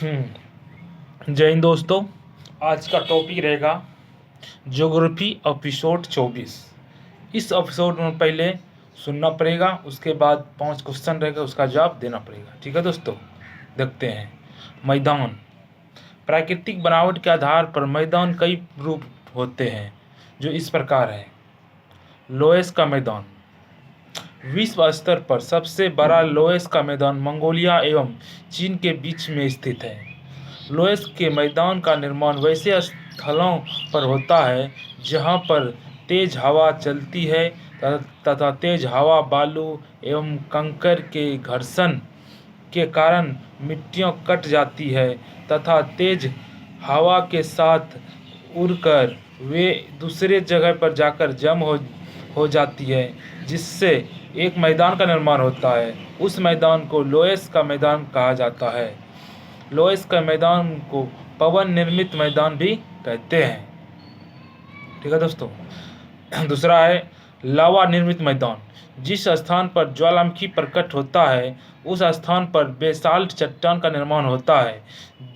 जय हिंद दोस्तों। आज का टॉपिक रहेगा ज्योग्राफी एपिसोड 24। इस एपिसोड में पहले सुनना पड़ेगा, उसके बाद 5 क्वेश्चन रहेगा, उसका जवाब देना पड़ेगा। ठीक है दोस्तों, देखते हैं। मैदान। प्राकृतिक बनावट के आधार पर मैदान कई रूप होते हैं, जो इस प्रकार है। लोएस का मैदान। विश्व स्तर पर सबसे बड़ा लोएस का मैदान मंगोलिया एवं चीन के बीच में स्थित है। लोएस के मैदान का निर्माण वैसे स्थलों पर होता है जहां पर तेज हवा चलती है तथा तेज हवा, बालू एवं कंकड़ के घर्षण के कारण मिट्टियां कट जाती है तथा तेज हवा के साथ उड़कर वे दूसरे जगह पर जाकर जम हो जाती है, जिससे एक मैदान का निर्माण होता है। उस मैदान को लोएस का मैदान कहा जाता है। लोएस का मैदान को पवन निर्मित मैदान भी कहते हैं। ठीक है दोस्तों। दूसरा है लावा निर्मित मैदान। जिस स्थान पर ज्वालामुखी प्रकट होता है उस स्थान पर बेसाल्ट चट्टान का निर्माण होता है।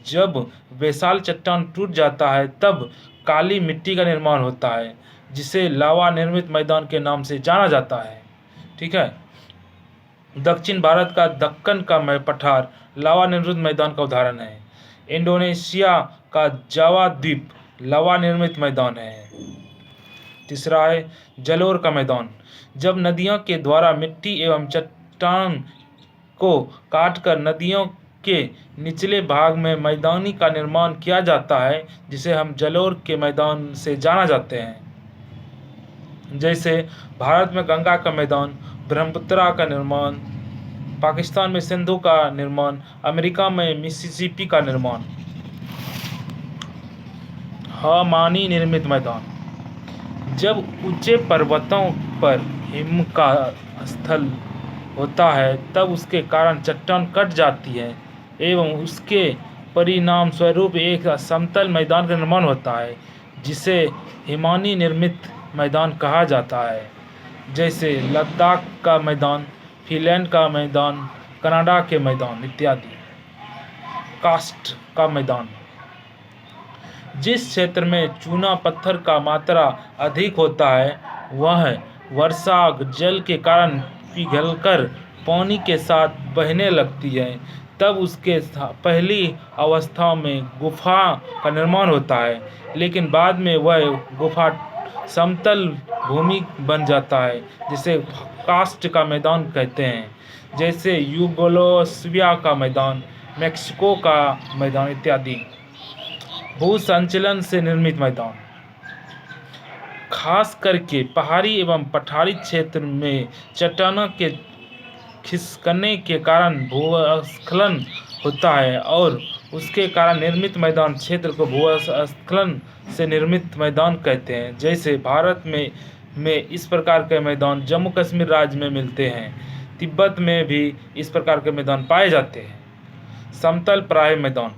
जब बेसाल्ट चट्टान टूट जाता है तब काली मिट्टी का निर्माण होता है, जिसे लावा निर्मित मैदान के नाम से जाना जाता है। ठीक है। दक्षिण भारत का दक्कन का पठार लावा निर्मित मैदान का उदाहरण है। इंडोनेशिया का जावा द्वीप लावा निर्मित मैदान है। तीसरा है जलोर का मैदान। जब नदियों के द्वारा मिट्टी एवं चट्टान को काटकर नदियों के निचले भाग में मैदानी का निर्माण किया जाता है, जिसे हम जलोर के मैदान से जाना जाते हैं। जैसे भारत में गंगा का मैदान, ब्रह्मपुत्र का निर्माण, पाकिस्तान में सिंधु का निर्माण, अमेरिका में मिसिसिपी का निर्माण। हमानी निर्मित मैदान। जब ऊंचे पर्वतों पर हिम का स्थल होता है तब उसके कारण चट्टान कट जाती है एवं उसके परिणाम स्वरूप एक समतल मैदान का निर्माण होता है, जिसे हिमानी निर्मित मैदान कहा जाता है। जैसे लद्दाख का मैदान, फिनलैंड का मैदान, कनाडा के मैदान इत्यादि। कास्ट का मैदान। जिस क्षेत्र में चूना पत्थर का मात्रा अधिक होता है वह वर्षा जल के कारण पिघलकर पानी के साथ बहने लगती है, तब उसके पहली अवस्था में गुफा का निर्माण होता है, लेकिन बाद में वह गुफा समतल भूमि बन जाता है, जिसे कास्ट का मैदान कहते हैं। जैसे यूगोस्लाविया का मैदान, मेक्सिको का मैदान इत्यादि। भू संचलन से निर्मित मैदान। खास करके पहाड़ी एवं पठारी क्षेत्र में चट्टानों के खिसकने के कारण भूस्खलन होता है और उसके कारण निर्मित मैदान क्षेत्र को भूस्खलन से निर्मित मैदान कहते हैं। जैसे भारत में इस प्रकार के मैदान जम्मू कश्मीर राज्य में मिलते हैं। तिब्बत में भी इस प्रकार के मैदान पाए जाते हैं। समतल प्राय मैदान।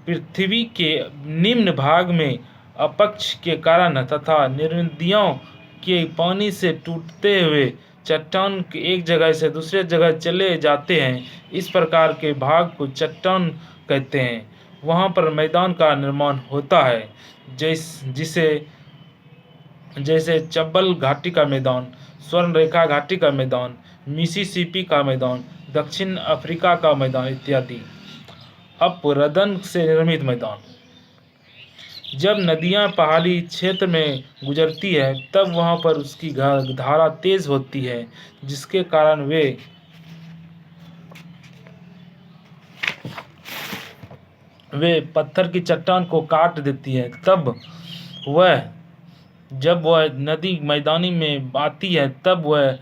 पृथ्वी के निम्न भाग में अपक्ष के कारण तथा नदियों के पानी से टूटते हुए चट्टान एक जगह से दूसरे जगह चले जाते हैं, इस प्रकार के भाग को चट्टान कहते हैं। वहाँ पर मैदान का निर्माण होता है, जैसे चंबल घाटी का मैदान, स्वर्ण रेखा घाटी का मैदान, मिसिसिपी का मैदान, दक्षिण अफ्रीका का मैदान इत्यादि। अपरदन से निर्मित मैदान। जब नदियां पहाड़ी क्षेत्र में गुजरती है तब वहां पर उसकी धारा तेज होती है, जिसके कारण वे पत्थर की चट्टान को काट देती है। जब वह नदी मैदानी में आती है तब वह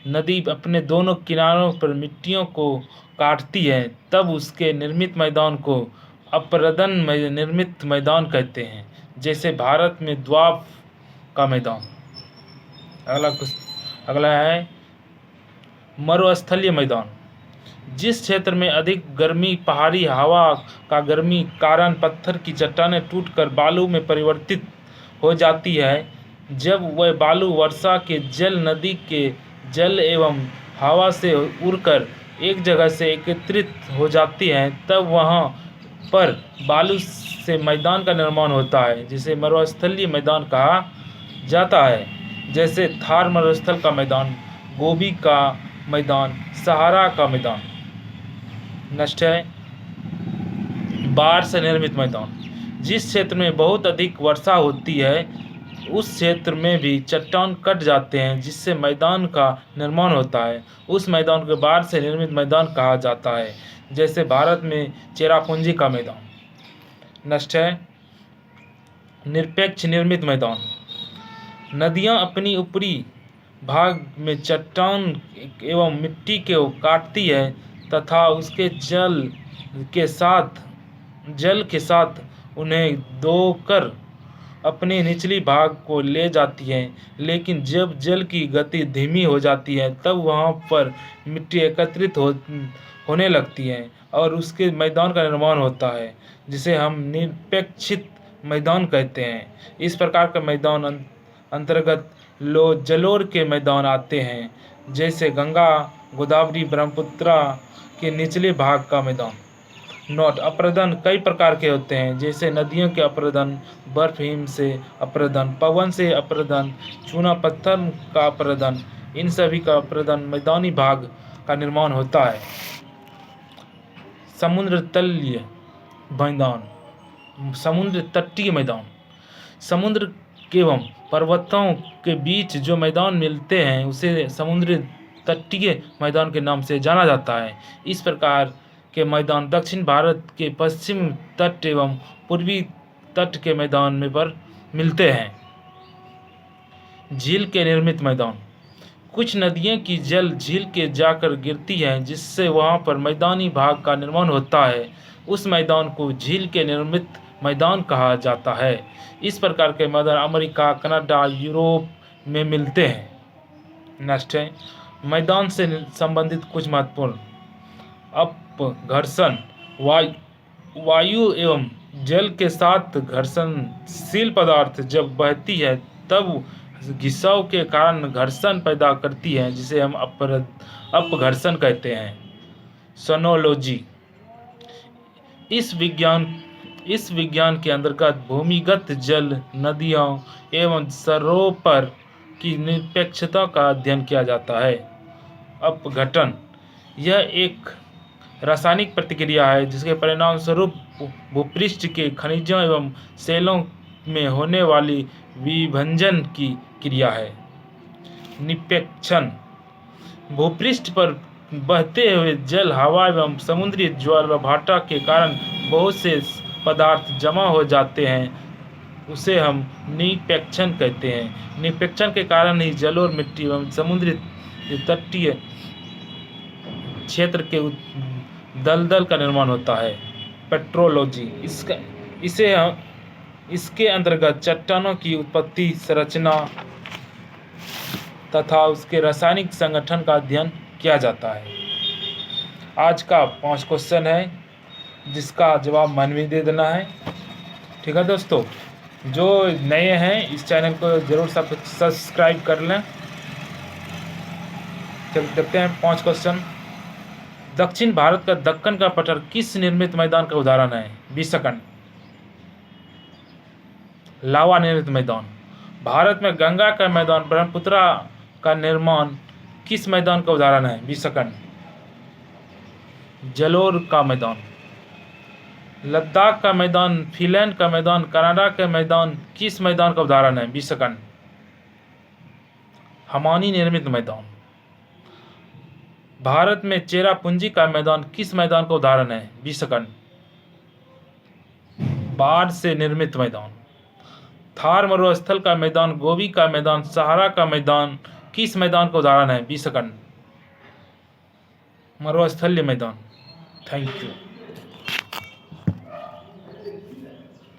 नदी अपने दोनों किनारों पर मिट्टियों को काटती है, तब उसके निर्मित मैदान को अपरदन निर्मित मैदान कहते हैं। जैसे भारत में द्वाब का मैदान। अगला है मरुस्थलीय मैदान। जिस क्षेत्र में अधिक गर्मी, पहाड़ी हवा का गर्मी कारण पत्थर की चट्टानें टूटकर बालू में परिवर्तित हो जाती है। जब वह बालू वर्षा के जल, नदी के जल एवं हवा से उड़कर एक जगह से एकत्रित हो जाती है, तब वहाँ पर बालू से मैदान का निर्माण होता है जिसे मरुस्थलीय मैदान कहा जाता है। जैसे थार मरुस्थल का मैदान, गोबी का मैदान, सहारा का मैदान। नेक्स्ट है बाढ़ से निर्मित मैदान। जिस क्षेत्र में बहुत अधिक वर्षा होती है उस क्षेत्र में भी चट्टान कट जाते हैं जिससे मैदान का निर्माण होता है। उस मैदान को बाढ़ से निर्मित मैदान कहा जाता है। जैसे भारत में चेरापूंजी का मैदान। नेक्स्ट है निरपेक्ष निर्मित मैदान। नदियां अपनी ऊपरी भाग में चट्टान एवं मिट्टी को काटती है तथा उसके जल के साथ उन्हें धोकर अपने निचली भाग को ले जाती हैं। लेकिन जब जल की गति धीमी हो जाती है तब वहाँ पर मिट्टी एकत्रित होने लगती है और उसके मैदान का निर्माण होता है जिसे हम निरपेक्षित मैदान कहते हैं। इस प्रकार का मैदान अंतर्गत जलोढ़ के मैदान आते हैं जैसे गंगा, गोदावरी, ब्रह्मपुत्र के निचले भाग का मैदान। नोट अपरदन कई प्रकार के होते हैं जैसे नदियों के अपरदन, बर्फ हिम से अपरदन, पवन से अपरदन, चूना पत्थर का अपरदन। इन सभी का अपरदन मैदानी भाग का निर्माण होता है। समुद्र तलीय मैदान, समुद्र तटीय मैदान। समुद्र एवं पर्वतों के बीच जो मैदान मिलते हैं उसे समुद्र तटीय मैदान के नाम से जाना जाता है। इस प्रकार के मैदान दक्षिण भारत के पश्चिम तट एवं पूर्वी तट के मैदान में पर मिलते हैं। झील के निर्मित मैदान। कुछ नदियों की जल झील के जाकर गिरती हैं जिससे वहां पर मैदानी भाग का निर्माण होता है। उस मैदान को झील के निर्मित मैदान कहा जाता है। इस प्रकार के मैदान अमेरिका, कनाडा, यूरोप में मिलते हैं। नेक्स्ट है मैदान से संबंधित कुछ महत्वपूर्ण अपघर्षण। वायु एवं जल के साथ घर्षणशील पदार्थ जब बहती है तब घिसाव के कारण घर्षण पैदा करती है जिसे हम अपघर्षण कहते हैं। सोनोलॉजी इस विज्ञान के अंतर्गत भूमिगत जल, नदियों एवं सरोवर की निरपेक्षता का अध्ययन किया जाता है। अपघटन यह एक रासायनिक प्रतिक्रिया है जिसके परिणाम स्वरूप भूपृष्ठ के खनिजों एवं सेलों में होने वाली विभंजन की क्रिया है। निक्षेपण भूपृष्ठ पर बहते हुए जल, हवा एवं समुद्री ज्वालाभाटा के कारण बहुत से पदार्थ जमा हो जाते हैं उसे हम निक्षेपण कहते हैं। निक्षेपण के कारण ही जलोढ़ मिट्टी एवं समुद्री तटीय क्षेत्र के दलदल का निर्माण होता है। पेट्रोलॉजी इसके अंतर्गत चट्टानों की उत्पत्ति, संरचना तथा उसके रासायनिक संगठन का अध्ययन किया जाता है। आज का 5 क्वेश्चन है जिसका जवाब मन में दे देना है। ठीक है दोस्तों, जो नए हैं इस चैनल को जरूर सब्सक्राइब कर लें। चल देखते हैं 5 क्वेश्चन। दक्षिण भारत का दक्कन का पठार किस निर्मित मैदान का उदाहरण है? 20 सेकंड। लावा निर्मित मैदान। भारत में गंगा का मैदान, ब्रह्मपुत्र का निर्माण किस मैदान का उदाहरण है? 20 सेकंड। जलोढ़ का मैदान। लद्दाख का मैदान, फिनलैंड का मैदान, कनाडा का मैदान किस मैदान का उदाहरण है? 20 सेकंड। हमानी निर्मित मैदान। भारत में चेरापूंजी का मैदान किस मैदान का उदाहरण है? 20 सेकंड। बाढ़ से निर्मित मैदान। थार मरुस्थल का मैदान, गोबी का मैदान, सहारा का मैदान किस मैदान का उदाहरण है? 20 सेकंड। मरुस्थलीय मैदान। Thank you.